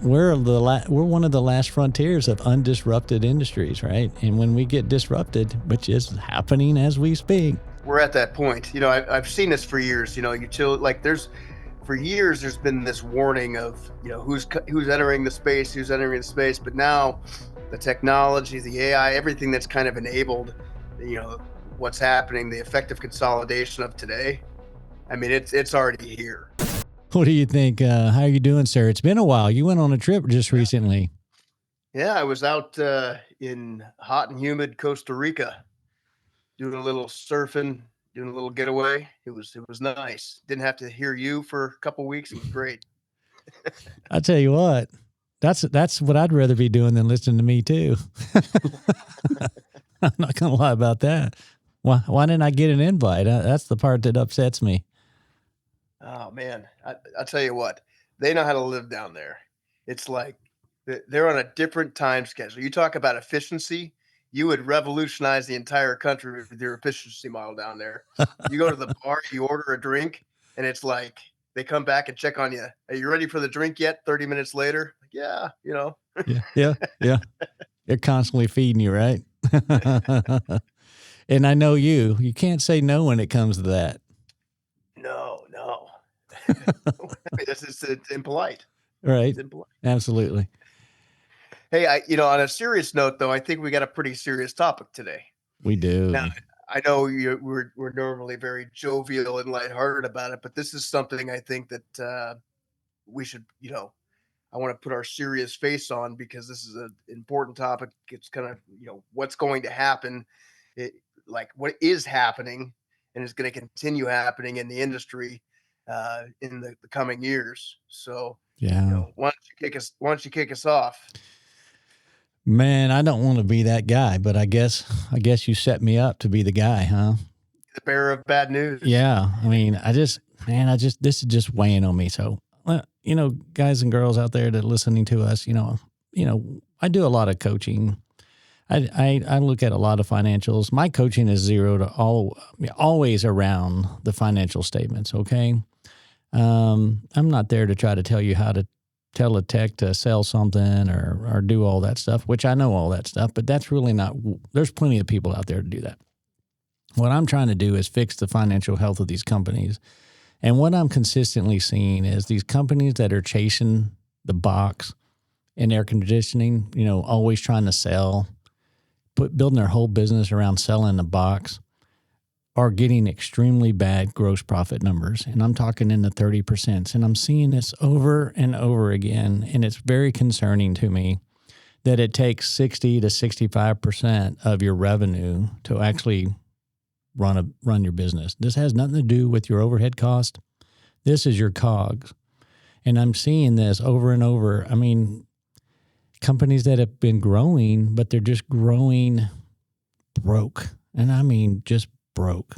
we're one of the last frontiers of undisrupted industries, right? And when we get disrupted, which is happening as we speak, we're at that point. I've seen this for years. For years there's been this warning of who's entering the space, but now the technology, the AI, everything that's kind of enabled what's happening, the effective consolidation of today. I mean, it's already here. What do you think? How are you doing, sir? It's been a while. You went on a trip just recently. Yeah, I was out in hot and humid Costa Rica doing a little surfing, doing a little getaway. It was nice. Didn't have to hear you for a couple of weeks. It was great. I tell you what, that's what I'd rather be doing than listening to me too. I'm not gonna lie about that. Why didn't I get an invite? That's the part that upsets me. Oh man, I'll tell you what, they know how to live down there. It's like they're on a different time schedule. You talk about efficiency, you would revolutionize the entire country with your efficiency model down there. You go to the bar, you order a drink, and it's like they come back and check on you. Are you ready for the drink yet? 30 minutes later, like, yeah. Yeah. They're constantly feeding you, right? And I know you can't say no when it comes to that. No. It's impolite. Right. It's impolite. Absolutely. Hey, on a serious note, though, I think we got a pretty serious topic today. We do. Now, I know we're normally very jovial and lighthearted about it, but this is something I think that we should, I want to put our serious face on, because this is an important topic. It's kind of, what's going to happen, what is happening and is going to continue happening in the industry in the coming years. So, yeah. Why don't you kick us off? Man, I don't want to be that guy, but I guess you set me up to be the guy, huh? The bearer of bad news. Yeah. I mean, this is just weighing on me. So, guys and girls out there that are listening to us, I do a lot of coaching. I look at a lot of financials. My coaching is zero to always around the financial statements. Okay. I'm not there to try to tell you how to tell a tech to sell something or do all that stuff, which I know all that stuff, but that's really not, there's plenty of people out there to do that. What I'm trying to do is fix the financial health of these companies. And what I'm consistently seeing is these companies that are chasing the box in air conditioning, always trying to sell, building their whole business around selling the box, are getting extremely bad gross profit numbers. And I'm talking in the 30%. And I'm seeing this over and over again. And it's very concerning to me that it takes 60 to 65% of your revenue to actually run your business. This has nothing to do with your overhead cost. This is your COGS. And I'm seeing this over and over. I mean, companies that have been growing, but they're just growing broke. And I mean, just broke.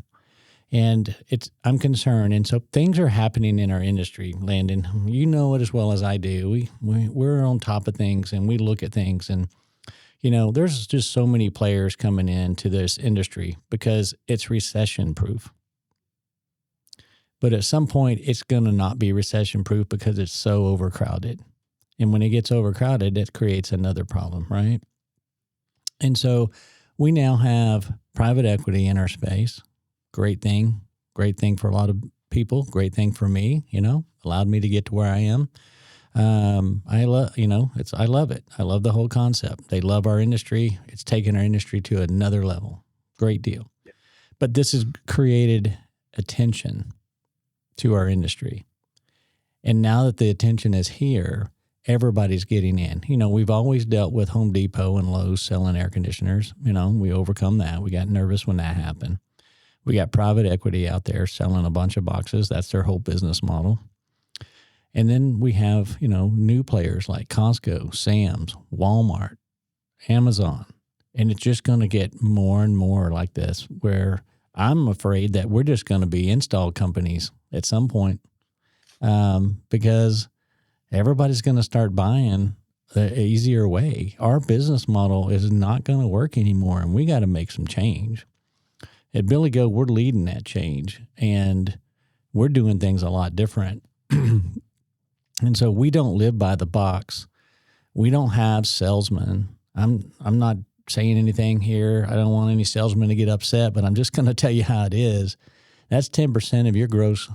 And I'm concerned. And so things are happening in our industry, Landon. You know it as well as I do. We're on top of things and we look at things. And, there's just so many players coming into this industry because it's recession proof. But at some point, it's going to not be recession proof because it's so overcrowded. And when it gets overcrowded, it creates another problem, right? And so we now have private equity in our space. Great thing for a lot of people. Great thing for me, allowed me to get to where I am. I love it. I love the whole concept. They love our industry. It's taken our industry to another level. Great deal. Yeah. But this has created attention to our industry. And now that the attention is here, everybody's getting in. We've always dealt with Home Depot and Lowe's selling air conditioners. We overcome that. We got nervous when that happened. We got private equity out there selling a bunch of boxes. That's their whole business model. And then we have, new players like Costco, Sam's, Walmart, Amazon. And it's just going to get more and more like this, where I'm afraid that we're just going to be install companies at some point because everybody's going to start buying the easier way. Our business model is not going to work anymore, and we got to make some change. At Billy Go, we're leading that change, and we're doing things a lot different. And so we don't live by the box. We don't have salesmen. I'm not saying anything here. I don't want any salesmen to get upset, but I'm just going to tell you how it is. That's 10% of your gross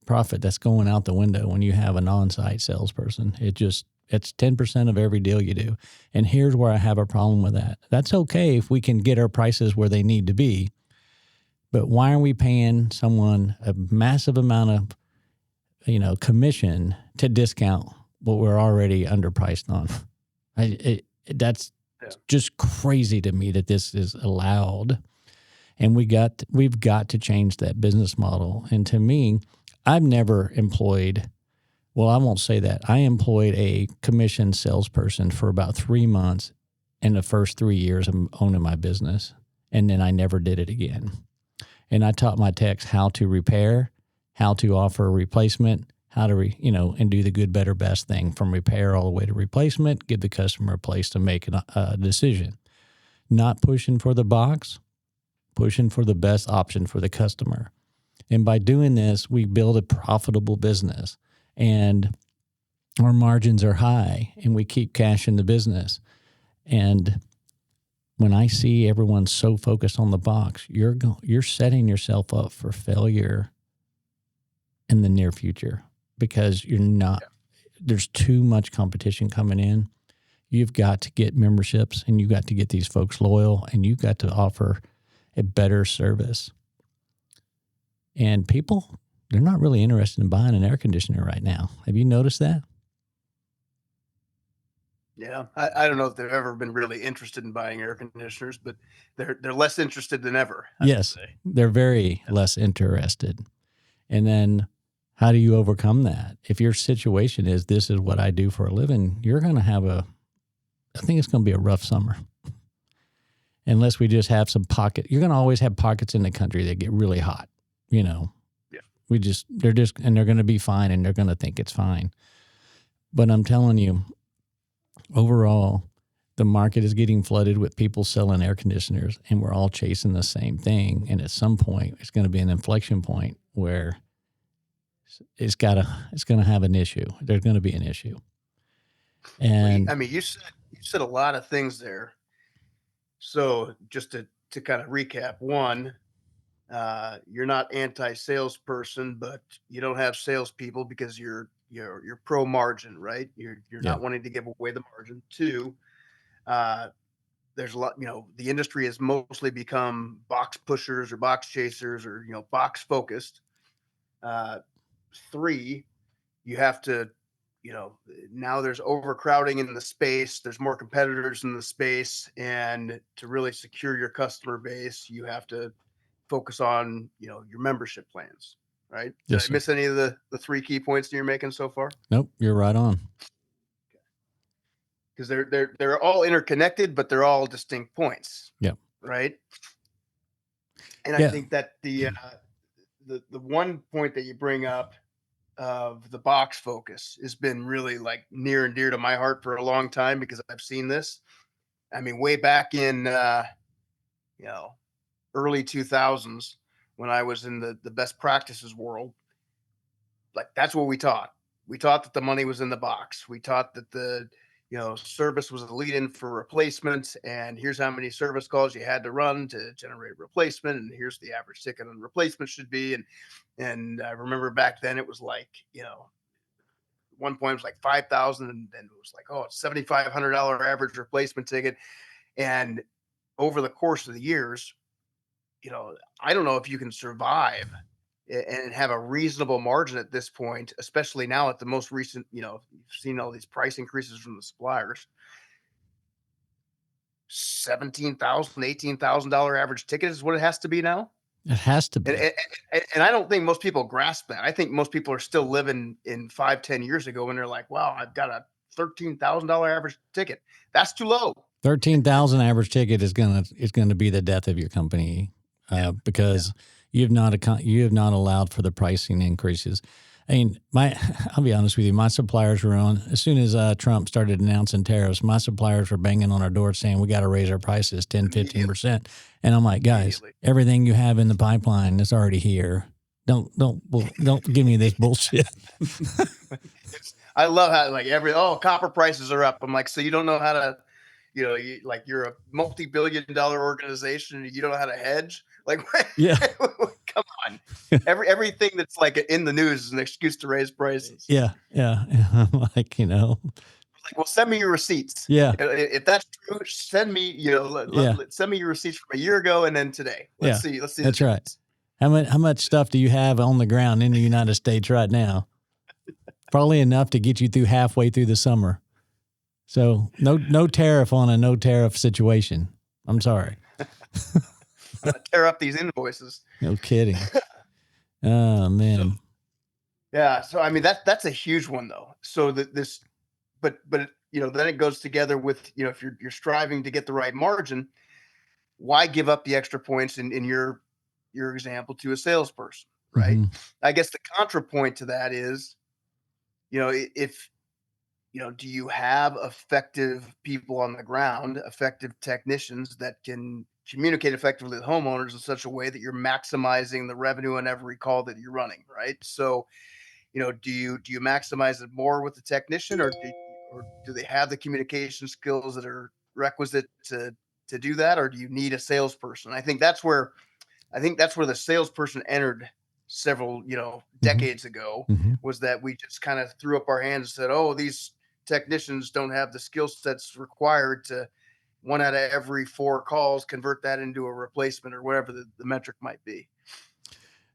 profit that's going out the window when you have an on-site salesperson. It's 10% of every deal you do. And here's where I have a problem with that. That's okay if we can get our prices where they need to be. But why are we paying someone a massive amount of, commission to discount what we're already underpriced on? That's just crazy to me that this is allowed. And we've got to change that business model. And to me, I've never employed, well, I won't say that. I employed a commissioned salesperson for about 3 months in the first 3 years of owning my business. And then I never did it again. And I taught my techs how to repair, how to offer a replacement, how to, and do the good, better, best thing from repair all the way to replacement, give the customer a place to make a decision. Not pushing for the box, pushing for the best option for the customer. And by doing this, we build a profitable business, and our margins are high, and we keep cash in the business. And when I see everyone so focused on the box, you're setting yourself up for failure in the near future, because you're not. There's too much competition coming in. You've got to get memberships, and you've got to get these folks loyal, and you've got to offer a better service. And people, they're not really interested in buying an air conditioner right now. Have you noticed that? Yeah, I don't know if they've ever been really interested in buying air conditioners, but they're less interested than ever. Yes, they're very less interested. And then how do you overcome that? If your situation is, this is what I do for a living, you're going to have I think it's going to be a rough summer. Unless we just have some pocket. You're going to always have pockets in the country that get really hot, Yeah. They're going to be fine, and they're going to think it's fine. But I'm telling you, overall, the market is getting flooded with people selling air conditioners, and we're all chasing the same thing. And at some point, it's going to be an inflection point where it's going to have an issue. There's going to be an issue. And you said a lot of things there. So just to kind of recap, one, you're not anti-salesperson, but you don't have salespeople because you're pro margin, right? You're not wanting to give away the margin. Two, there's a lot, the industry has mostly become box pushers or box chasers or, box focused. Three, you have to, now there's overcrowding in the space. There's more competitors in the space. And to really secure your customer base, you have to focus on, your membership plans, right? Did I miss any of the 3 key points that you're making so far? Nope, you're right on. Because they're all interconnected, but they're all distinct points. Yeah. Right. And I think that the one point that you bring up of the box focus has been really like near and dear to my heart for a long time, because I've seen this. I mean, way back in early 2000s, when I was in the best practices world, like that's what we taught. We taught that the money was in the box. We taught that the service was a lead in for replacements, and here's how many service calls you had to run to generate replacement, and here's the average ticket on replacement should be. And I remember back then it was like, one point it was like 5,000, and then it was like, oh, it's $7,500 average replacement ticket. And over the course of the years, I don't know if you can survive and have a reasonable margin at this point, especially now at the most recent, you've seen all these price increases from the suppliers. $17,000, $18,000 average ticket is what it has to be now. It has to be. And I don't think most people grasp that. I think most people are still living in 5-10 years ago when they're like, wow, I've got a $13,000 average ticket. That's too low. 13,000 average ticket is going to be the death of your company, because you have not allowed for the pricing increases. I mean, I'll be honest with you, my suppliers were on, as soon as Trump started announcing tariffs, my suppliers were banging on our door saying, we got to raise our prices 10, 15%. And I'm like, guys, everything you have in the pipeline is already here. Don't give me this bullshit. I love how like copper prices are up. I'm like, so you don't know how to, you're a multi-billion-dollar organization and you don't know how to hedge. Like, Yeah. come on. Everything that's like in the news is an excuse to raise prices. Yeah. Yeah. Like, Like, well, send me your receipts. yeah. If that's true, send me, Yeah. send me your receipts from a year ago and then today. Let's see. Let's see. That's right. How much stuff do you have on the ground in the United States right now? Probably enough to get you through halfway through the summer. So no tariff on a no tariff situation. I'm sorry. I'm gonna tear up these invoices. No kidding. Oh man. So I mean that's a huge one though. So but then it goes together with if you're striving to get the right margin, why give up the extra points in your example to a salesperson, right? Mm-hmm. I guess the contrapoint to that is, if do you have effective people on the ground, effective technicians that can communicate effectively with homeowners in such a way that you're maximizing the revenue on every call that you're running, right? So, do you maximize it more with the technician, or do they have the communication skills that are requisite to do that, or do you need a salesperson? I think that's where the salesperson entered several decades ago, was that we just kind of threw up our hands and said, oh, these technicians don't have the skill sets required to 1 out of every 4 calls convert that into a replacement or whatever the metric might be.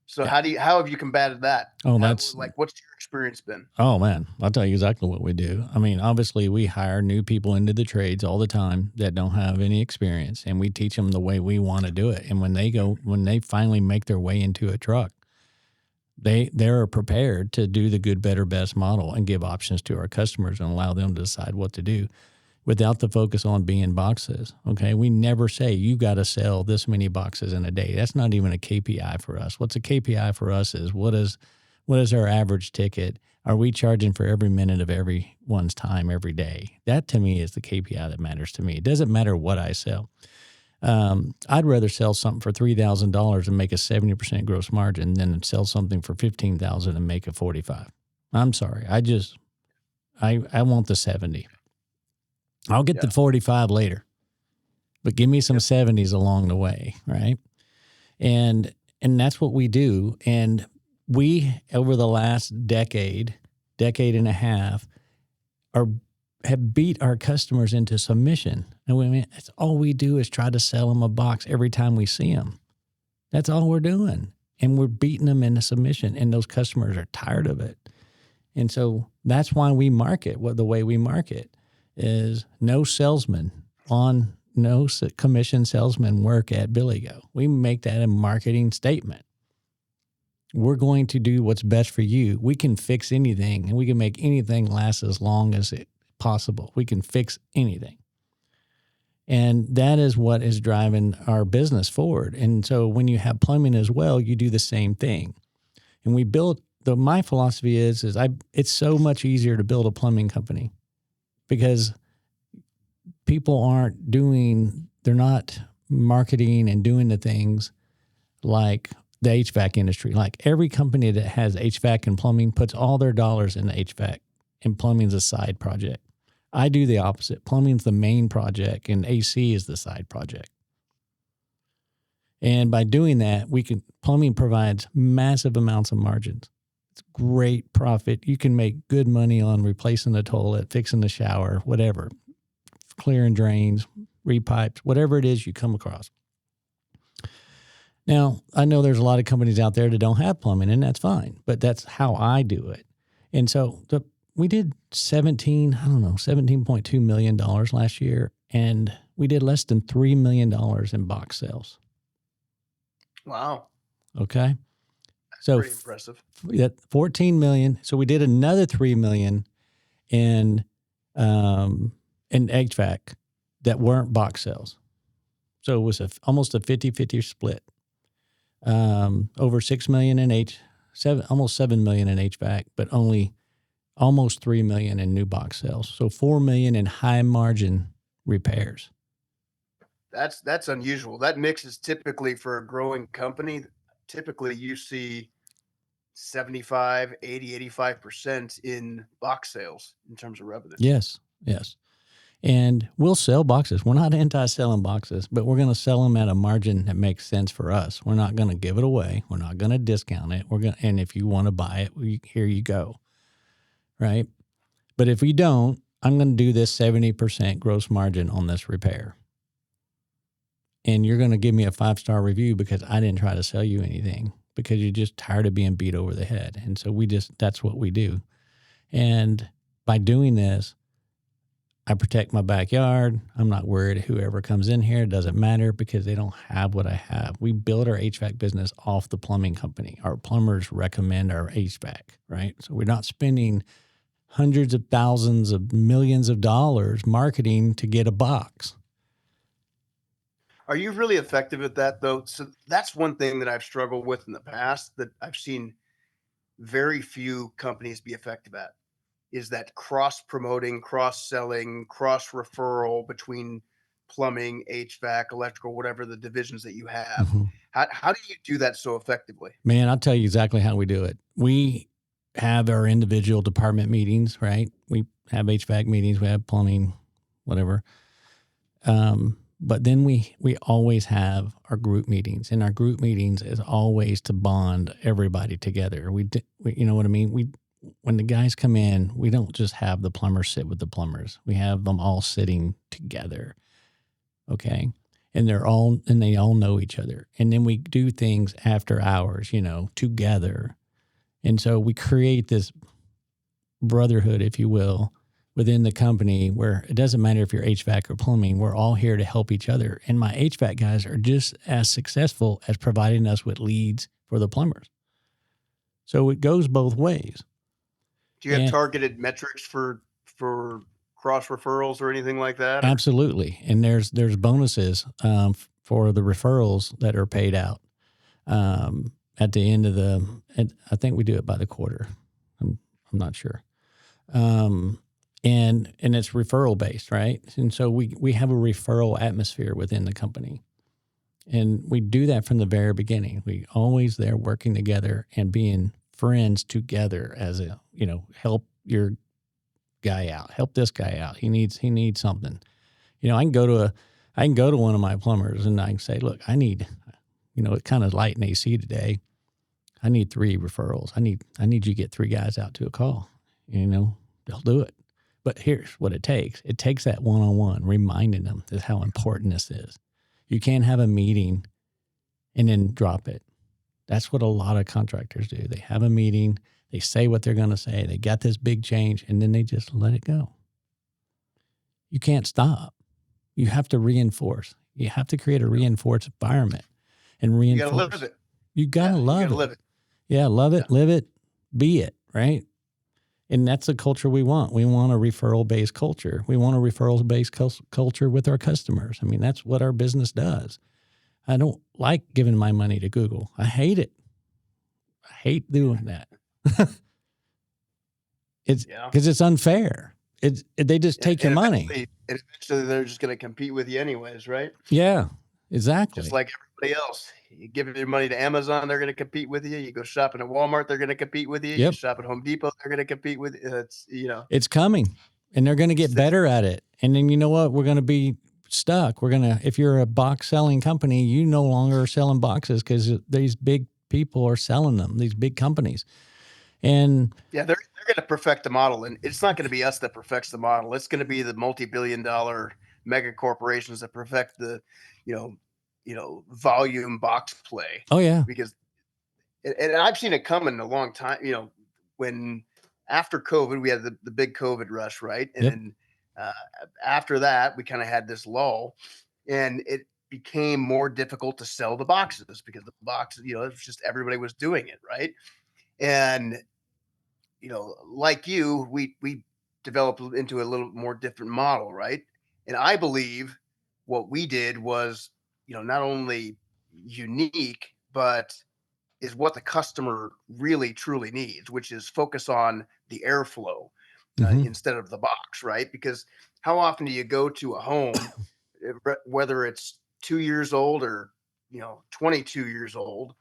So how have you combated that? What's your experience been? Oh man, I'll tell you exactly what we do. I mean, obviously we hire new people into the trades all the time that don't have any experience, and we teach them the way we want to do it. And when they finally make their way into a truck, they're prepared to do the good, better, best model and give options to our customers and allow them to decide what to do without the focus on being boxes. Okay. We never say you got to sell this many boxes in a day. That's not even a KPI for us. What's a KPI for us is what is our average ticket? Are we charging for every minute of everyone's time every day? That to me is the KPI that matters to me. It doesn't matter what I sell. I'd rather sell something for $3,000 and make a 70% gross margin than sell something for $15,000 and make a 45. I'm sorry. I want the 70. I'll get the 45 later, but give me some 70s along the way. Right. And that's what we do. And we, over the last decade and a half, have beat our customers into submission. And that's all we do is try to sell them a box every time we see them. That's all we're doing. And we're beating them into submission, and those customers are tired of it. And so that's why we market the way we market is no commission salesman work at Billy Go. We make that a marketing statement. We're going to do what's best for you. We can fix anything, and we can make anything last as long as it possible. We can fix anything. And that is what is driving our business forward. And so when you have plumbing as well, you do the same thing. And we build, my philosophy is it's so much easier to build a plumbing company because people they're not marketing and doing the things like the HVAC industry. Like every company that has HVAC and plumbing puts all their dollars in the HVAC, and plumbing's a side project. I do the opposite. Plumbing's the main project and AC is the side project. And by doing that, plumbing provides massive amounts of margins. It's great profit. You can make good money on replacing the toilet, fixing the shower, whatever, clearing drains, repipes, whatever it is you come across. Now, I know there's a lot of companies out there that don't have plumbing, and that's fine, but that's how I do it. And so we did $17.2 million last year, and we did less than $3 million in box sales. Wow. Okay. So pretty impressive. 14 million. So we did another 3 million in HVAC that weren't box sales. So it was almost a 50-50 split. Over 6 million almost 7 million in HVAC, but only almost 3 million in new box sales. So 4 million in high margin repairs. That's unusual. That mix is typically for a growing company. Typically you see 75, 80, 85% in box sales in terms of revenue. Yes. Yes. And we'll sell boxes. We're not anti-selling boxes, but we're going to sell them at a margin that makes sense for us. We're not going to give it away. We're not going to discount it. And if you want to buy it, here you go. Right. But if we don't, I'm going to do this 70% gross margin on this repair. And you're going to give me a 5-star review because I didn't try to sell you anything, because you're just tired of being beat over the head. And so that's what we do. And by doing this, I protect my backyard. I'm not worried whoever comes in here. It doesn't matter because they don't have what I have. We build our HVAC business off the plumbing company. Our plumbers recommend our HVAC, right? So we're not spending hundreds of thousands of millions of dollars marketing to get a box. Are you really effective at that though? So that's one thing that I've struggled with in the past that I've seen very few companies be effective at, is that cross promoting, cross selling, cross referral between plumbing, HVAC, electrical, whatever the divisions that you have. Mm-hmm. How do you do that so effectively? Man, I'll tell you exactly how we do it. We have our individual department meetings, right? We have HVAC meetings, we have plumbing, whatever. But then we always have our group meetings, and our group meetings is always to bond everybody together. We you know what I mean? When the guys come in, we don't just have the plumbers sit with the plumbers. We have them all sitting together. Okay. And they all know each other. And then we do things after hours, together. And so we create this brotherhood, if you will, within the company, where it doesn't matter if you're HVAC or plumbing, we're all here to help each other. And my HVAC guys are just as successful as providing us with leads for the plumbers. So it goes both ways. Do you have targeted metrics for cross referrals or anything like that? Absolutely. And there's bonuses for the referrals that are paid out at the end of I think we do it by the quarter. I'm not sure. And it's referral based, right? And so we have a referral atmosphere within the company. And we do that from the very beginning. We always there working together and being friends together as help your guy out, help this guy out. He needs something. I can go to one of my plumbers and I can say, look, I need, it's kind of light in AC today. I need 3 referrals. I need you to get 3 guys out to a call. They'll do it. But here's what it takes. It takes that one-on-one, reminding them this how important this is. You can't have a meeting and then drop it. That's what a lot of contractors do. They have a meeting, they say what they're going to say, they got this big change, and then they just let it go. You can't stop. You have to reinforce. You have to create a reinforced environment and reinforce. You got to live it. You got to live it. Yeah, love it, live it, be it, right? And that's the culture we want. We want a referral-based culture. We want a referral-based culture with our customers. I mean, that's what our business does. I don't like giving my money to Google. I hate it. I hate doing that. It's because it's unfair. They just take your money. And eventually they're just going to compete with you anyways, right? Yeah, exactly. Just like everybody else. You give your money to Amazon, they're going to compete with you. You go shopping at Walmart, they're going to compete with you. Yep. You shop at Home Depot, they're going to compete with you. It's coming, and they're going to get better at it. And then you know what? We're going to be stuck. If you're a box selling company, you no longer are selling boxes because these big people are selling them, these big companies. And yeah, they're going to perfect the model, and it's not going to be us that perfects the model. It's going to be the multi-billion-dollar mega corporations that perfect the, volume box play. Oh yeah, because, and I've seen it coming a long time. When after COVID, we had the big COVID rush, right? And then after that, we kind of had this lull, and it became more difficult to sell the boxes because the boxes, it was just everybody was doing it, right? And like you, we developed into a little more different model, right? And I believe what we did was, not only unique, but is what the customer really truly needs, which is focus on the airflow instead of the box, right? Because how often do you go to a home, whether it's 2 years old or 22 years old,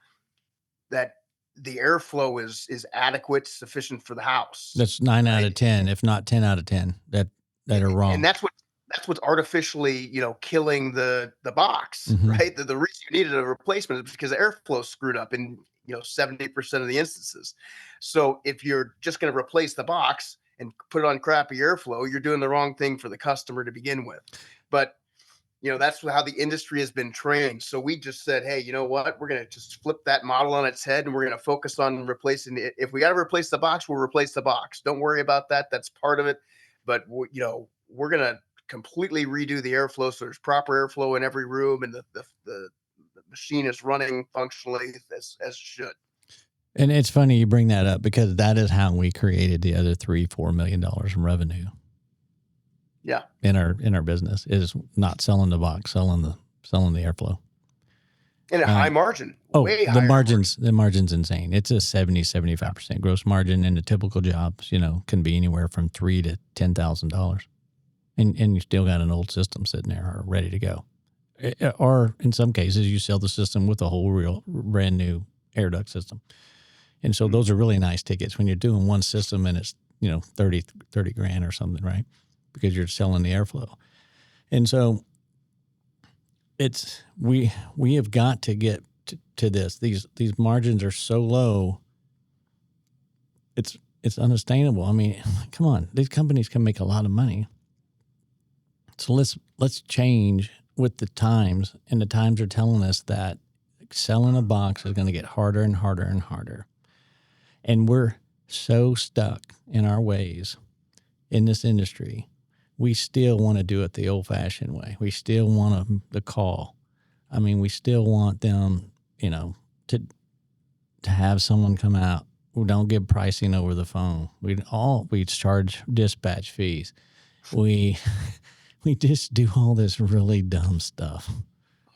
that the airflow is adequate, sufficient for the house, That's 9 out right? of 10, if not 10 out of 10 that are And wrong. that's what's artificially, killing the box, Mhm. right? The reason you needed a replacement is because the airflow screwed up in 70% of the instances. So if you're just going to replace the box and put it on crappy airflow, you're doing the wrong thing for the customer to begin with. But that's how the industry has been trained. So we just said, hey, you know what? We're going to just flip that model on its head and we're going to focus on replacing it. If we got to replace the box, we'll replace the box. Don't worry about that. That's part of it. But, we're going to completely redo the airflow. So there's proper airflow in every room and the machine is running functionally as it should. And it's funny you bring that up because that is how we created the other $3-4 million in revenue. Yeah. In our business is not selling the box, selling the airflow. And a high margin. Way the margin's insane. It's a 70-75% gross margin, and the typical jobs, can be anywhere from $3,000 to $10,000. And you still got an old system sitting there ready to go. Or in some cases you sell the system with a whole real brand new air duct system. And so those are really nice tickets when you're doing one system and it's, 30 grand or something, right? Because you're selling the airflow. And so we have got to get to this. These margins are so low. It's unsustainable. I mean, come on, these companies can make a lot of money. So let's change with the times, and the times are telling us that selling a box is going to get harder and harder and harder. And we're so stuck in our ways in this industry. We still want to do it the old-fashioned way. We still want the call. I mean, we still want them, to have someone come out. We don't give pricing over the phone. We charge dispatch fees. We just do all this really dumb stuff.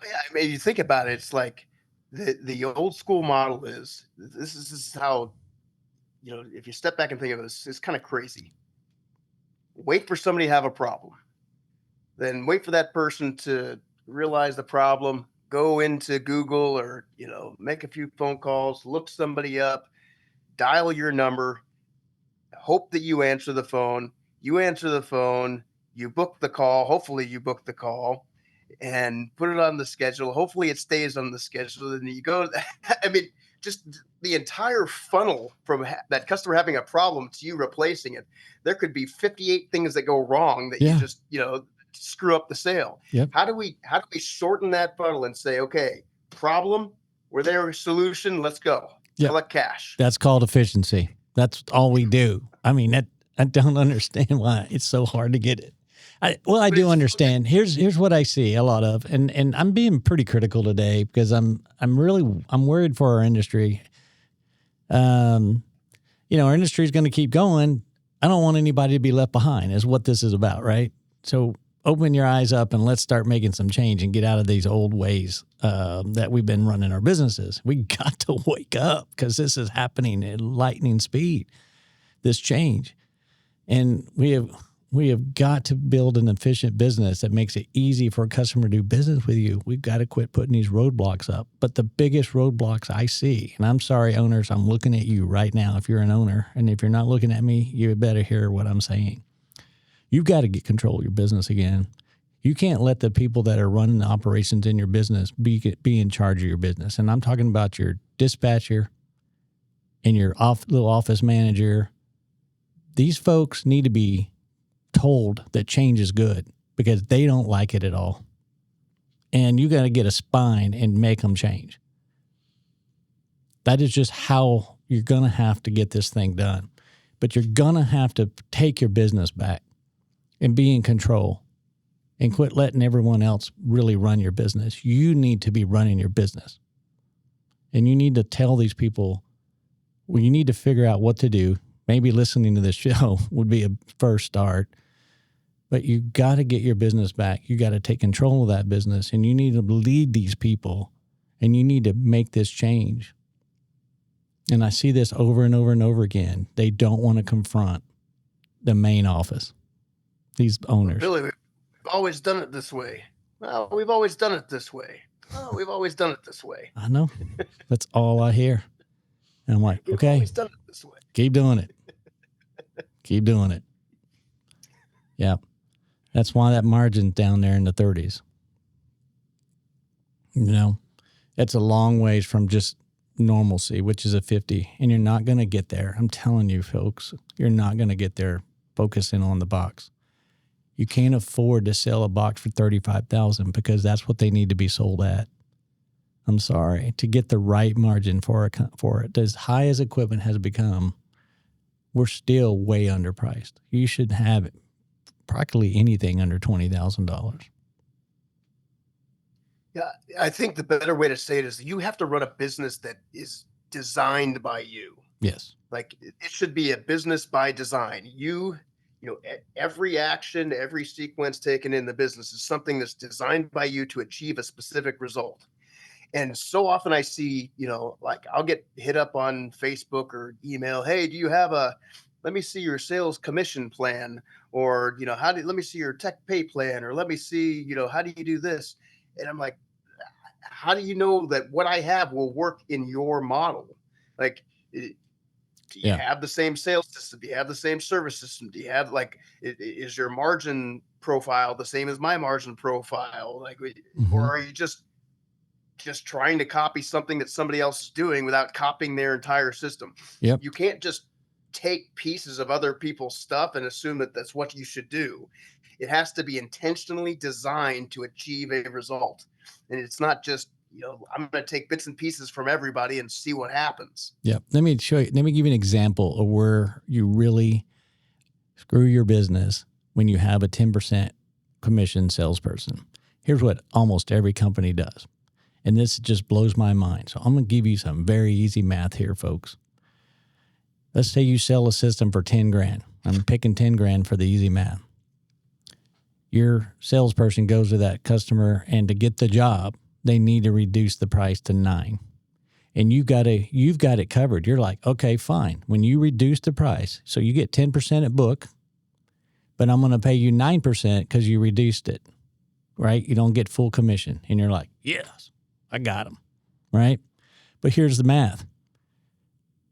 Yeah, I mean, you think about it, it's like the old school model is this is how, if you step back and think of it, it's kind of crazy. Wait for somebody to have a problem, then wait for that person to realize the problem, go into Google or, make a few phone calls, look somebody up, dial your number, hope that you answer the phone. You answer the phone, you book the call. Hopefully you book the call and put it on the schedule. Hopefully it stays on the schedule. And you go, I mean, just the entire funnel from that customer having a problem to you replacing it. There could be 58 things that go wrong that you just, screw up the sale. Yep. How do we shorten that funnel and say, okay, problem, we're there, solution, let's go. Collect cash. That's called efficiency. That's all we do. I mean, I don't understand why it's so hard to get it. I do understand. Here's what I see a lot of, and I'm being pretty critical today because I'm worried for our industry. Our industry is going to keep going. I don't want anybody to be left behind, is what this is about, right? So open your eyes up and let's start making some change and get out of these old ways that we've been running our businesses. We got to wake up because this is happening at lightning speed, this change. And we have got to build an efficient business that makes it easy for a customer to do business with you. We've got to quit putting these roadblocks up. But the biggest roadblocks I see, and I'm sorry, owners, I'm looking at you right now if you're an owner. And if you're not looking at me, you better hear what I'm saying. You've got to get control of your business again. You can't let the people that are running the operations in your business be in charge of your business. And I'm talking about your dispatcher and your little office manager. These folks need to be told that change is good because they don't like it at all. And you got to get a spine and make them change. That is just how you're going to have to get this thing done. But you're going to have to take your business back and be in control and quit letting everyone else really run your business. You need to be running your business. And you need to tell these people, well, you need to figure out what to do. Maybe listening to this show would be a first start. But you got to get your business back. You got to take control of that business, and you need to lead these people, and you need to make this change. And I see this over and over and over again. They don't want to confront the main office, these owners. Billy, we've always done it this way. Well, we've always done it this way. Oh, we've always done it this way. I know. That's all I hear. And I'm like, We've okay, always done it this way. keep doing it. Keep doing it. Yeah. That's why that margin's down there in the 30s. You know, it's a long ways from just normalcy, which is a 50. And you're not going to get there. I'm telling you, folks, you're not going to get there focusing on the box. You can't afford to sell a box for $35,000 because that's what they need to be sold at. I'm sorry. To get the right margin for it, as high as equipment has become, we're still way underpriced. You should have practically anything under $20,000. Yeah, I think the better way to say it is you have to run a business that is designed by you. Yes. Like it should be a business by design. Every action, every sequence taken in the business is something that's designed by you to achieve a specific result. And so often I see, like I'll get hit up on Facebook or email, hey, let me see your sales commission plan, or, let me see your tech pay plan, or let me see, how do you do this? And I'm like, how do you know that what I have will work in your model? Like, do you have the same sales system? Do you have the same service system? Do you have is your margin profile the same as my margin profile? Like, or are you just trying to copy something that somebody else is doing without copying their entire system? Yep. You can't just take pieces of other people's stuff and assume that that's what you should do. It has to be intentionally designed to achieve a result. And it's not just, I'm going to take bits and pieces from everybody and see what happens. Yeah. Let me give you an example of where you really screw your business when you have a 10% commission salesperson. Here's what almost every company does. And this just blows my mind. So I'm going to give you some very easy math here, folks. Let's say you sell a system for 10 grand. I'm picking 10 grand for the easy math. Your salesperson goes to that customer, and to get the job, they need to reduce the price to 9. And you've got it covered. You're like, okay, fine. When you reduce the price, so you get 10% at book, but I'm going to pay you 9% because you reduced it, right? You don't get full commission. And you're like, yes, I got him, right? But here's the math.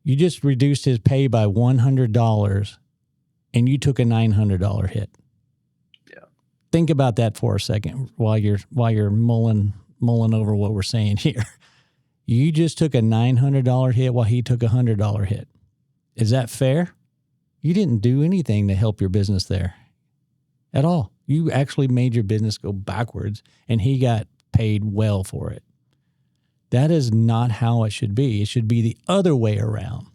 You just reduced his pay by $100 and you took a $900 hit. Yeah. Think about that for a second while you're mulling over what we're saying here. You just took a $900 hit while he took a $100 hit. Is that fair? You didn't do anything to help your business there at all. You actually made your business go backwards, and he got paid well for it. That is not how it should be. It should be the other way around.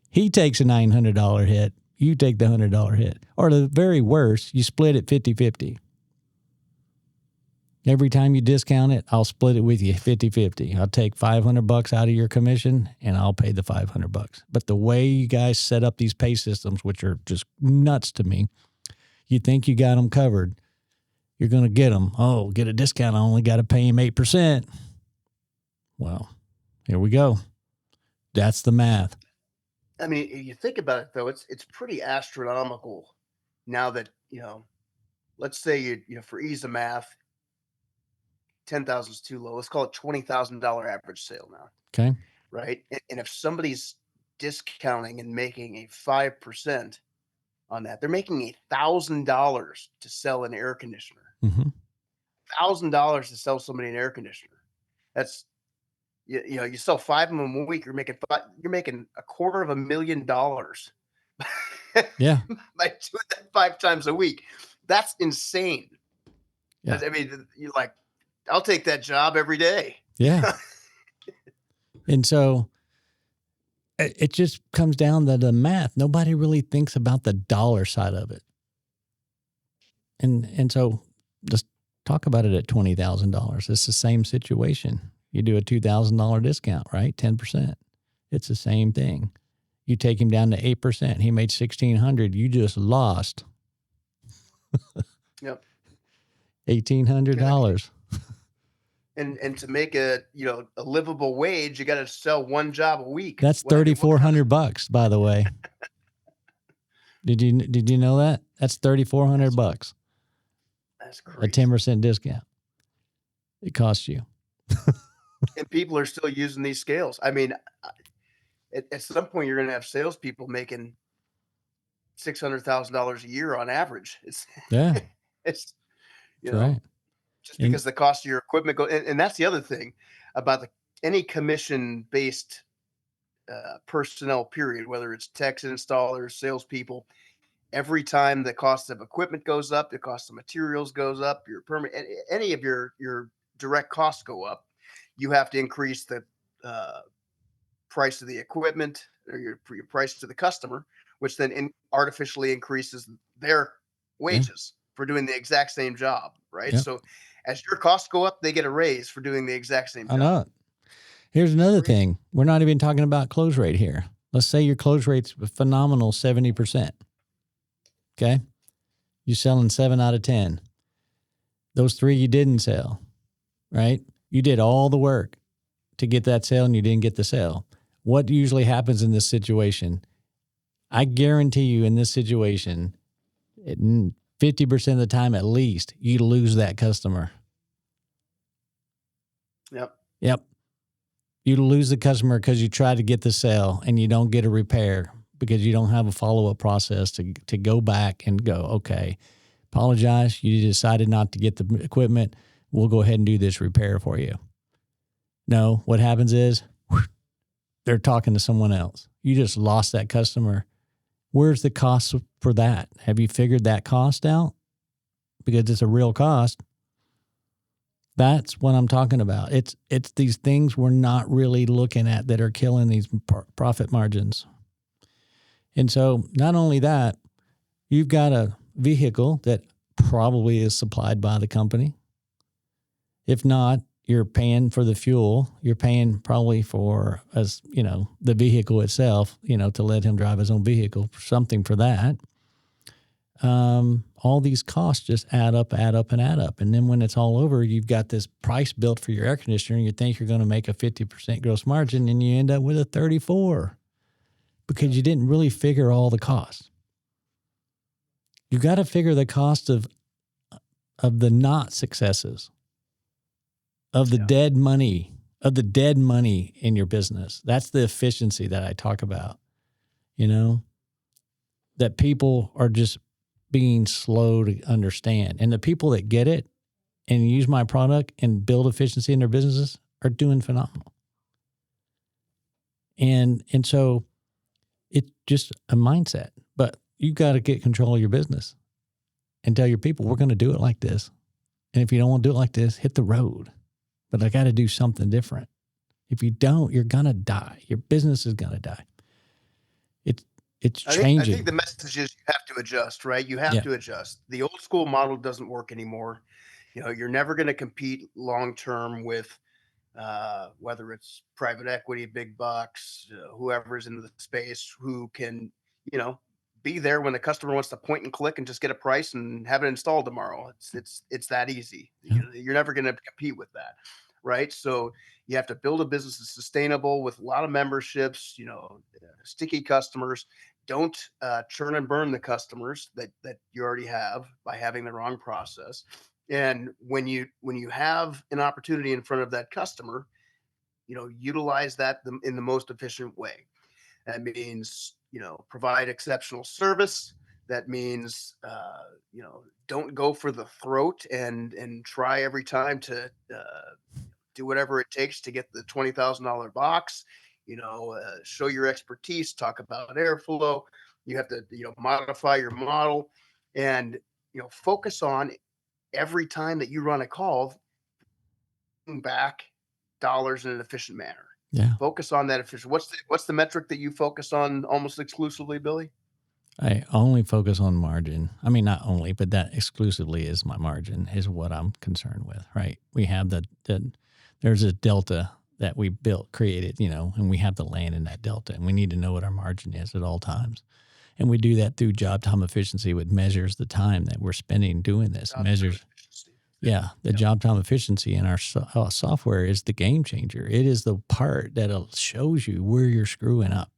He takes a $900 hit. You take the $100 hit. Or the very worst, you split it 50-50. Every time you discount it, I'll split it with you 50-50. I'll take $500 out of your commission and I'll pay the $500. But the way you guys set up these pay systems, which are just nuts to me, you think you got them covered. You're going to get them. Oh, get a discount. I only got to pay him 8%. Well, here we go. That's the math. I mean, if you think about it, though, it's pretty astronomical now that, let's say you for ease of math, 10,000 is too low. Let's call it $20,000 average sale now. Okay. Right. And if somebody's discounting and making a 5% on that, they're making $1,000 to sell an air conditioner. $1,000 to sell somebody an air conditioner. That's, you sell 5 of them a week. You're making $250,000. Yeah. By doing that 5 times a week. That's insane. Yeah. I mean, you're like, I'll take that job every day. Yeah. And so it just comes down to the math. Nobody really thinks about the dollar side of it. And so just talk about it at $20,000. It's the same situation. You do a $2,000 discount, right? 10%. It's the same thing. You take him down to 8%. He made $1,600. You just lost. Yep. $1,800. And to make a livable wage, you got to sell one job a week. That's $3,400, by the way. Did you know that? That's $3,400. That's crazy. A 10% discount. It costs you. And people are still using these scales. I mean, at some point you're going to have salespeople making $600,000 a year on average. It's Yeah, it's you that's know right. just And because the cost of your equipment go, and that's the other thing about any commission based personnel period, whether it's techs, installers, salespeople. Every time the cost of equipment goes up, the cost of materials goes up, your permit, any of your direct costs go up. You have to increase the uh, price of the equipment or your price to the customer, which then artificially increases their yeah, wages for doing the exact same job, right? yeah, So as your costs go up, they get a raise for doing the exact same I job. know it. Here's It's another crazy. thing. We're not even talking about close rate here. Let's say your close rate's a phenomenal 70%. Okay. You're selling 7 out of 10. Those 3 you didn't sell, right? You did all the work to get that sale and you didn't get the sale. What usually happens in this situation? I guarantee you in this situation, 50% of the time at least, you lose that customer. Yep. Yep. You lose the customer because you try to get the sale and you don't get a repair because you don't have a follow-up process to go back and go, okay, apologize. You decided not to get the equipment. We'll go ahead and do this repair for you. No, what happens is they're talking to someone else. You just lost that customer. Where's the cost for that? Have you figured that cost out? Because it's a real cost. That's what I'm talking about. It's these things we're not really looking at that are killing these profit margins. And so not only that, you've got a vehicle that probably is supplied by the company. If not, you're paying for the fuel. You're paying probably for, as you know, the vehicle itself, to let him drive his own vehicle, something for that. All these costs just add up. And then when it's all over, you've got this price built for your air conditioner and you think you're going to make a 50% gross margin and you end up with a 34 because you didn't really figure all the costs. You got to figure the cost of the not successes, of the dead money in your business. That's the efficiency that I talk about, that people are just being slow to understand. And the people that get it and use my product and build efficiency in their businesses are doing phenomenal. And so it's just a mindset, but you got to get control of your business and tell your people, we're going to do it like this. And if you don't want to do it like this, hit the road. But I got to do something different. If you don't, you're going to die. Your business is going to die. It's changing. I think the message is you have to adjust, right? You have to adjust. The old school model doesn't work anymore. You're never going to compete long term with whether it's private equity, big bucks, whoever's in the space who can, be there when the customer wants to point and click and just get a price and have it installed tomorrow. It's that easy. Yeah. You're never going to compete with that, right? So you have to build a business that's sustainable with a lot of memberships, sticky customers. Don't churn and burn the customers that you already have by having the wrong process. And when you have an opportunity in front of that customer, utilize that in the most efficient way. That means, provide exceptional service. That means, don't go for the throat and try every time to do whatever it takes to get the $20,000 box. Show your expertise. Talk about airflow. You have to, modify your model, and focus on every time that you run a call, back dollars in an efficient manner. Yeah. Focus on that efficient. What's the metric that you focus on almost exclusively, Billy? I only focus on margin. I mean, not only, but that exclusively is my margin, is what I'm concerned with, right? We have there's a delta that we created, and we have to land in that delta, and we need to know what our margin is at all times. And we do that through job time efficiency, which measures the time that we're spending doing this. The job time efficiency in our software is the game changer. It is the part that shows you where you're screwing up.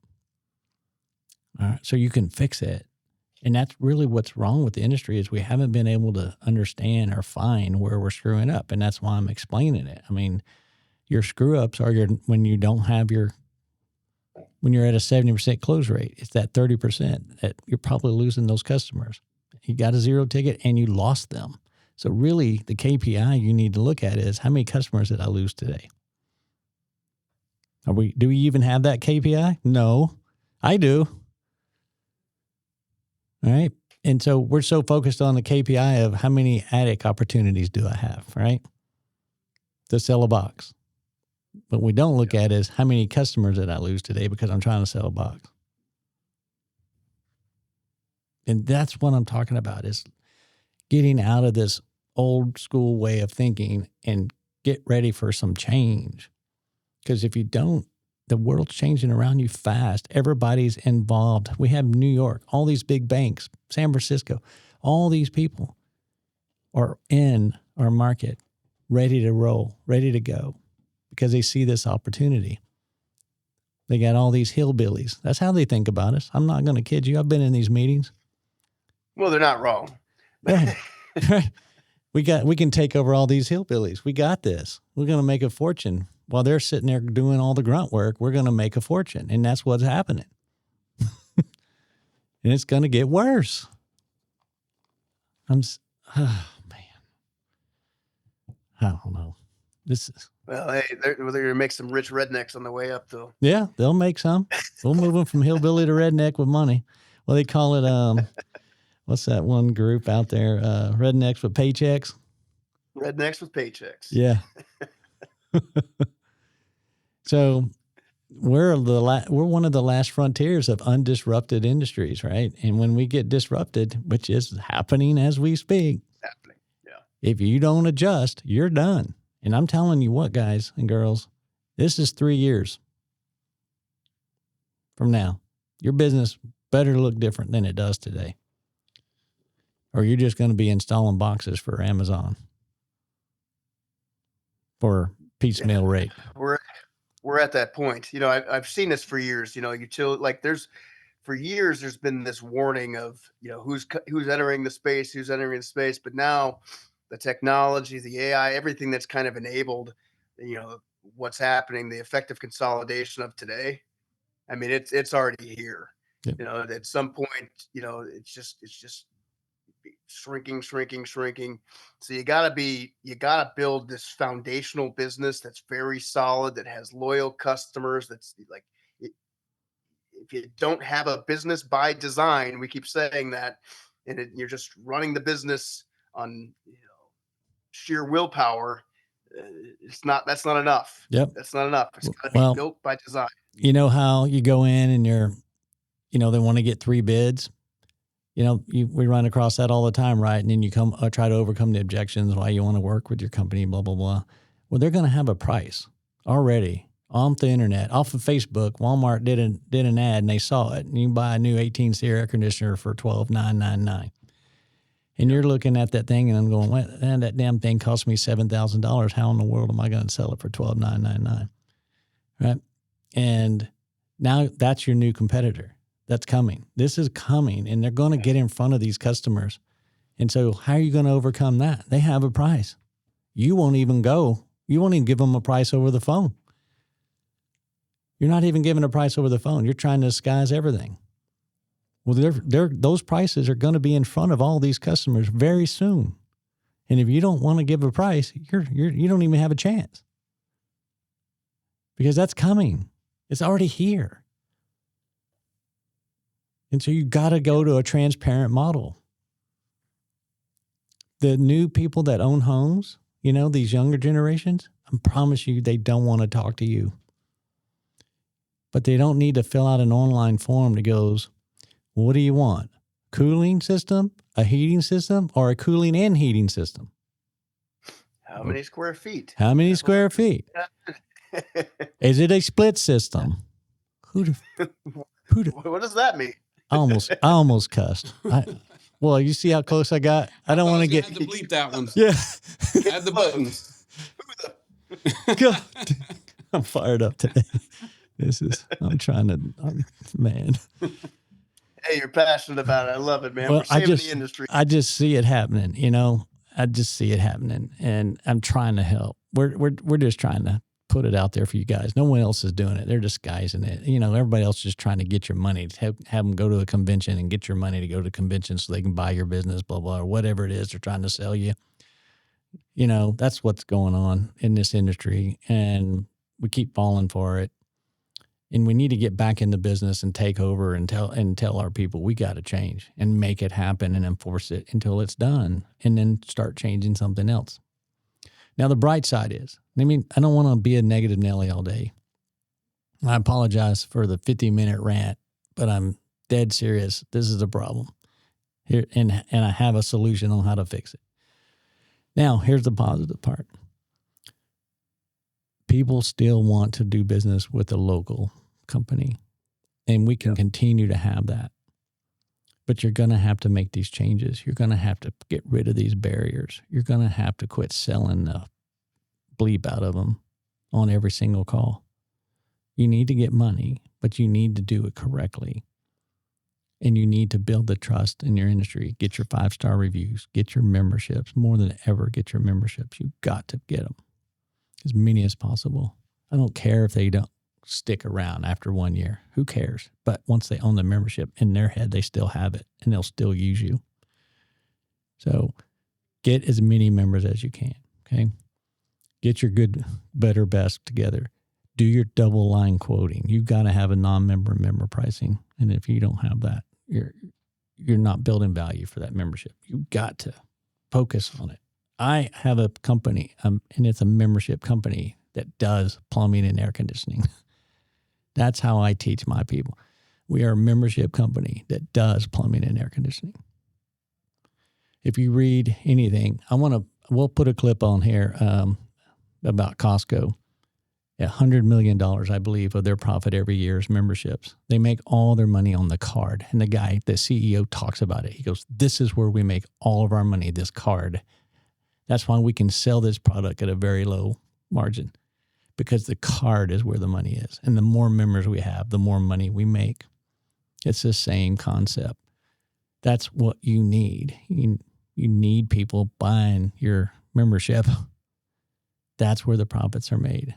All right, so you can fix it. And that's really what's wrong with the industry, is we haven't been able to understand or find where we're screwing up. And that's why I'm explaining it. I mean, your screw ups are when you don't have your when you're at a 70% close rate. It's that 30% that you're probably losing those customers. You got a 0 ticket and you lost them. So really the KPI you need to look at is how many customers did I lose today? Do we even have that KPI? No, I do. All right. And so we're so focused on the KPI of how many attic opportunities do I have, right? To sell a box. What we don't look at is how many customers did I lose today because I'm trying to sell a box. And that's what I'm talking about, is getting out of this old school way of thinking and get ready for some change. Because if you don't, the world's changing around you fast. Everybody's involved. We have New York, all these big banks, San Francisco, all these people are in our market, ready to roll, ready to go, because they see this opportunity. They got all these hillbillies. That's how they think about us. I'm not going to kid you. I've been in these meetings. Well, they're not wrong. Right. We can take over all these hillbillies. We got this. We're going to make a fortune. While they're sitting there doing all the grunt work, we're going to make a fortune. And that's what's happening. And it's going to get worse. Oh, man. I don't know. Well, hey, they're going to make some rich rednecks on the way up, though. Yeah, they'll make some. We'll move them from hillbilly to redneck with money. Well, they call it, what's that one group out there? Rednecks with paychecks? Rednecks with paychecks. Yeah. So we're one of the last frontiers of undisrupted industries, right? And when we get disrupted, which is happening as we speak, if you don't adjust, you're done. And I'm telling you what, guys and girls, this is 3 years from now. Your business better look different than it does today, or you're just going to be installing boxes for Amazon for piecemeal rate. We're at that point. You know, I've seen this for years. You know, for years there's been this warning of, you know, who's entering the space, but now the technology, the AI, everything that's kind of enabled, you know, what's happening, the effective consolidation of today. I mean, it's already here. Yep. You know, at some point, you know, it's just shrinking. So you gotta build this foundational business that's very solid, that has loyal customers. That's like, if you don't have a business by design, we keep saying that, and you're just running the business on, you know, sheer willpower. That's not enough. Yep. That's not enough. It's got to be built by design. You know how you go in and they want to get 3 bids. You know, we run across that all the time, right? And then you try to overcome the objections why you want to work with your company, blah, blah, blah. Well, they're going to have a price already off the internet, off of Facebook. Walmart did an ad and they saw it. And you can buy a new 18-series air conditioner for $12,999. And you're looking at that thing and I'm going, well, man, that damn thing cost me $7,000. How in the world am I going to sell it for $12,999? Right? And now that's your new competitor. That's coming. This is coming, and they're going to get in front of these customers. And so how are you going to overcome that? They have a price. You won't even give them a price over the phone. You're not even giving a price over the phone. You're trying to disguise everything. Well, those prices are going to be in front of all these customers very soon. And if you don't want to give a price, you don't even have a chance. Because that's coming. It's already here. And so you got to go to a transparent model. The new people that own homes, you know, these younger generations, I promise you they don't want to talk to you. But they don't need to fill out an online form that goes, what do you want? Cooling system, a heating system, or a cooling and heating system? How many square feet? How many square feet? Is it a split system? What does that mean? I almost cussed. Well, you see how close I got? I don't want to get... I had to bleep that one. Yeah. Add the buttons. God, I'm fired up today. Man. Hey, you're passionate about it. I love it, man. Well, we're saving the industry. I just see it happening, you know. I just see it happening, and I'm trying to help. We're just trying to put it out there for you guys. No one else is doing it. They're disguising it. You know, everybody else is just trying to get your money, to have them go to a convention and get your money to go to convention so they can buy your business, blah, blah, or whatever it is they're trying to sell you. You know, that's what's going on in this industry, and we keep falling for it. And we need to get back in the business and take over and tell our people we got to change and make it happen and enforce it until it's done, and then start changing something else. Now, the bright side is, I mean, I don't want to be a negative Nelly all day. I apologize for the 50-minute rant, but I'm dead serious. This is a problem here, and I have a solution on how to fix it. Now, here's the positive part. People still want to do business with a local company, and we can continue to have that. But you're going to have to make these changes. You're going to have to get rid of these barriers. You're going to have to quit selling the bleep out of them on every single call. You need to get money, but you need to do it correctly. And you need to build the trust in your industry. Get your 5-star reviews. Get your memberships. More than ever, get your memberships. You've got to get them. As many as possible. I don't care if they don't stick around after 1 year. Who cares? But once they own the membership, in their head, they still have it, and they'll still use you. So get as many members as you can, okay? Get your good, better, best together. Do your double line quoting. You've got to have a non-member member pricing. And if you don't have that, you're not building value for that membership. You've got to focus on it. I have a company, and it's a membership company that does plumbing and air conditioning. That's how I teach my people. We are a membership company that does plumbing and air conditioning. If you read anything, we'll put a clip on here about Costco. $100 million, I believe, of their profit every year is memberships. They make all their money on the card. And the CEO talks about it. He goes, this is where we make all of our money, this card. That's why we can sell this product at a very low margin, because the card is where the money is. And the more members we have, the more money we make. It's the same concept. That's what you need. You need people buying your membership. That's where the profits are made.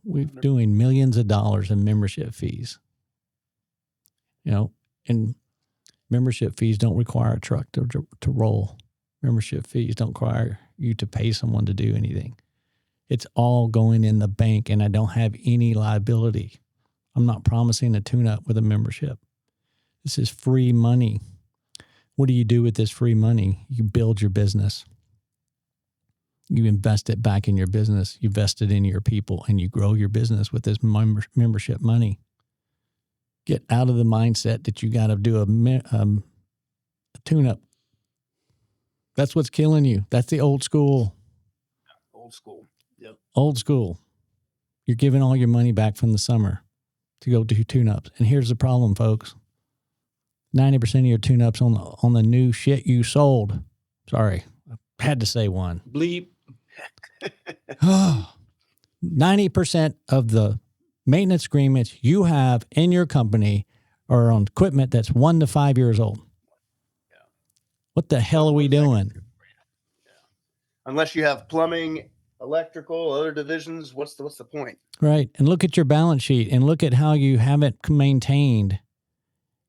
We're doing millions of dollars in membership fees. And membership fees don't require a truck to roll. Membership fees don't require you to pay someone to do anything. It's all going in the bank, and I don't have any liability. I'm not promising a tune-up with a membership. This is free money. What do you do with this free money? You build your business. You invest it back in your business. You invest it in your people, and you grow your business with this membership money. Get out of the mindset that you got to do a tune-up. That's what's killing you. That's the old school. Old school. Yep. Old school. You're giving all your money back from the summer to go do tune-ups. And here's the problem, folks. 90% of your tune-ups on the new shit you sold. Sorry, I had to say one. Bleep. 90% of the maintenance agreements you have in your company are on equipment that's 1 to 5 years old. Yeah. What the hell are we doing? Yeah. Unless you have plumbing, electrical, other divisions, what's the point? Right. And look at your balance sheet and look at how you haven't maintained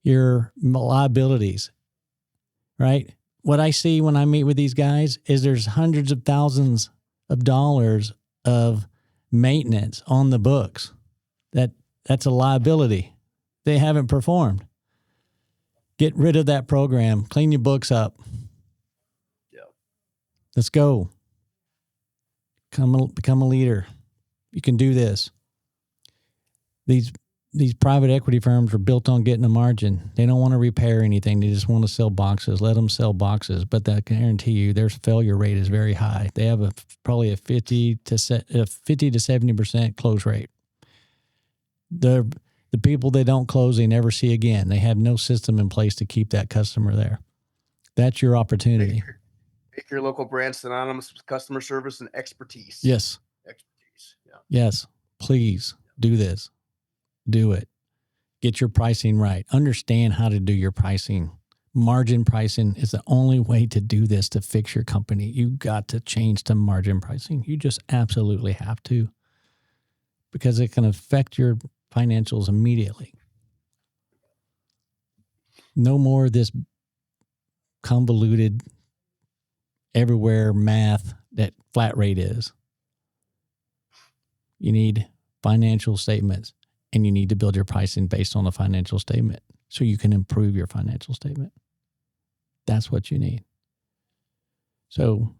your liabilities. Right? What I see when I meet with these guys is there's hundreds of thousands of dollars of maintenance on the books. That's a liability. They haven't performed. Get rid of that program. Clean your books up. Yeah. Let's go. Become a leader. You can do this. These private equity firms are built on getting a margin. They don't want to repair anything. They just want to sell boxes. Let them sell boxes. But I can guarantee you their failure rate is very high. They have probably a 50 to 70% close rate. The people they don't close, they never see again. They have no system in place to keep that customer there. That's your opportunity. Make your local brand synonymous with customer service and expertise. Yes. Expertise. Yeah. Yes. Please do this. Do it. Get your pricing right. Understand how to do your pricing. margin pricing is the only way to do this, to fix your company. You got to change to margin pricing. You just absolutely have to, because it can affect your financials immediately. No more this convoluted everywhere math that flat rate is. You need financial statements, and you need to build your pricing based on the financial statement so you can improve your financial statement. That's what you need. So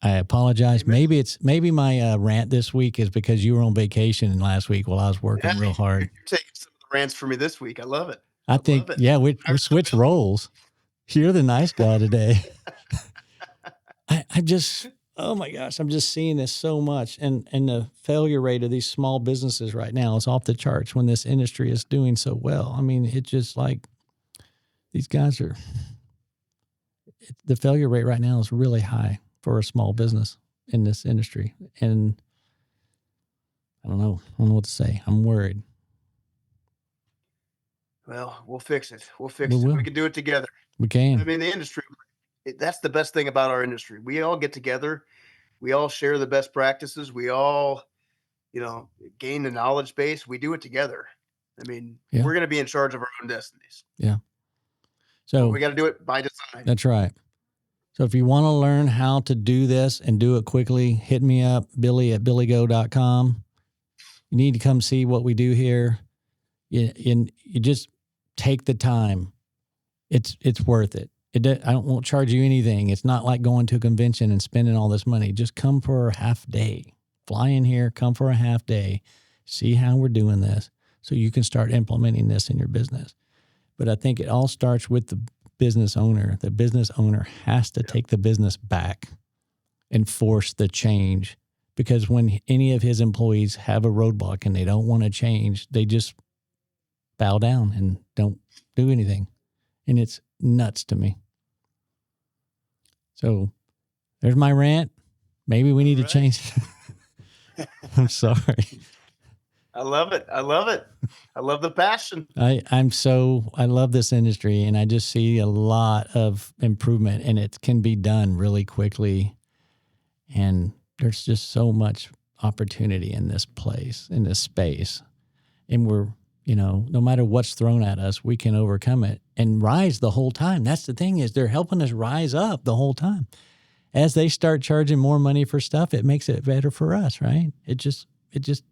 I apologize. Maybe my rant this week is because you were on vacation last week while I was working real hard. You're taking some of the rants for me this week. I love it. I think, yeah, we switched roles. You're the nice guy today. I just, oh my gosh, I'm just seeing this so much. And the failure rate of these small businesses right now is off the charts when this industry is doing so well. I mean, it's just like these guys the failure rate right now is really high for a small business in this industry. And I don't know what to say. I'm worried. Well, we'll fix it. We'll fix it. We can do it together. We can. I mean, the industry, that's the best thing about our industry. We all get together. We all share the best practices. We all, gain the knowledge base. We do it together. I mean, we're going to be in charge of our own destinies. Yeah. So we got to do it by design. That's right. So if you want to learn how to do this and do it quickly, hit me up, billy@billygo.com. You need to come see what we do here. You just take the time. It's worth it. I won't charge you anything. It's not like going to a convention and spending all this money. Just come for a half day. Fly in here, come for a half day, see how we're doing this so you can start implementing this in your business. But I think it all starts with the business owner. The business owner has to take the business back and force the change, because when any of his employees have a roadblock and they don't want to change, they just bow down and don't do anything. And it's nuts to me. So there's my rant. Maybe we need to change. I'm sorry. I love it. I love the passion. I love this industry, and I just see a lot of improvement, and it can be done really quickly. And there's just so much opportunity in this place, in this space. And we're, no matter what's thrown at us, we can overcome it and rise the whole time. That's the thing, is they're helping us rise up the whole time. As they start charging more money for stuff, it makes it better for us, right? It just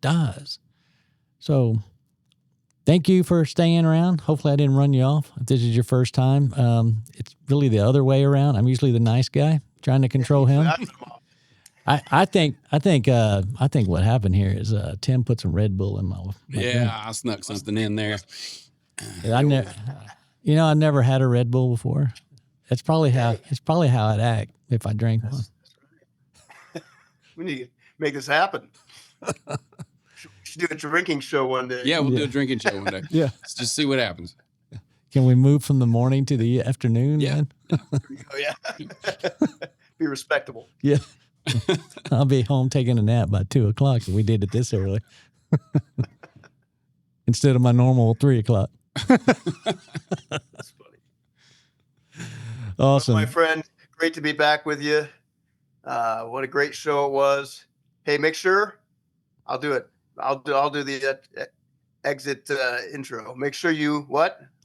does. So thank you for staying around. Hopefully I didn't run you off. If this is your first time, it's really the other way around. I'm usually the nice guy trying to control him. I think what happened here is Tim put some Red Bull in my drink. I snuck something in there. I never had a Red Bull before. It's probably how I'd act if I drank one. We need to make this happen. We should do a drinking show one day. Yeah, we'll do a drinking show one day. Yeah. Let's just see what happens. Can we move from the morning to the afternoon? Yeah. Then? Oh, yeah. Be respectable. Yeah. I'll be home taking a nap by 2:00 if we did it this early. Instead of my normal 3:00. That's funny. Awesome. Well, my friend, great to be back with you. What a great show it was. Hey, make sure I'll do it. I'll do the exit intro. Make sure you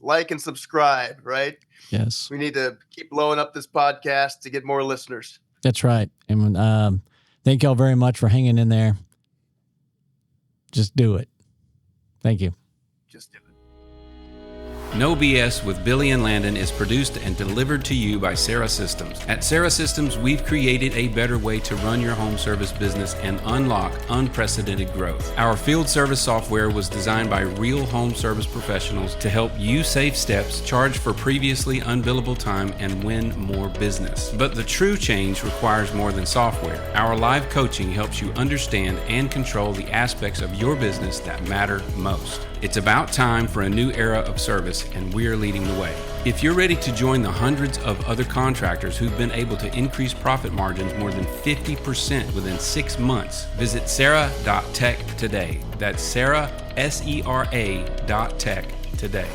like and subscribe, right? Yes. We need to keep blowing up this podcast to get more listeners. That's right. And thank y'all very much for hanging in there. Just do it. Thank you. Just do it. No BS with Billy and Landon is produced and delivered to you by Sarah Systems. At Sarah Systems, we've created a better way to run your home service business and unlock unprecedented growth. Our field service software was designed by real home service professionals to help you save steps, charge for previously unbillable time, and win more business. But the true change requires more than software. Our live coaching helps you understand and control the aspects of your business that matter most. It's about time for a new era of service, and we're leading the way. If you're ready to join the hundreds of other contractors who've been able to increase profit margins more than 50% within 6 months, visit sarah.tech today. That's Sarah, SERA.tech today.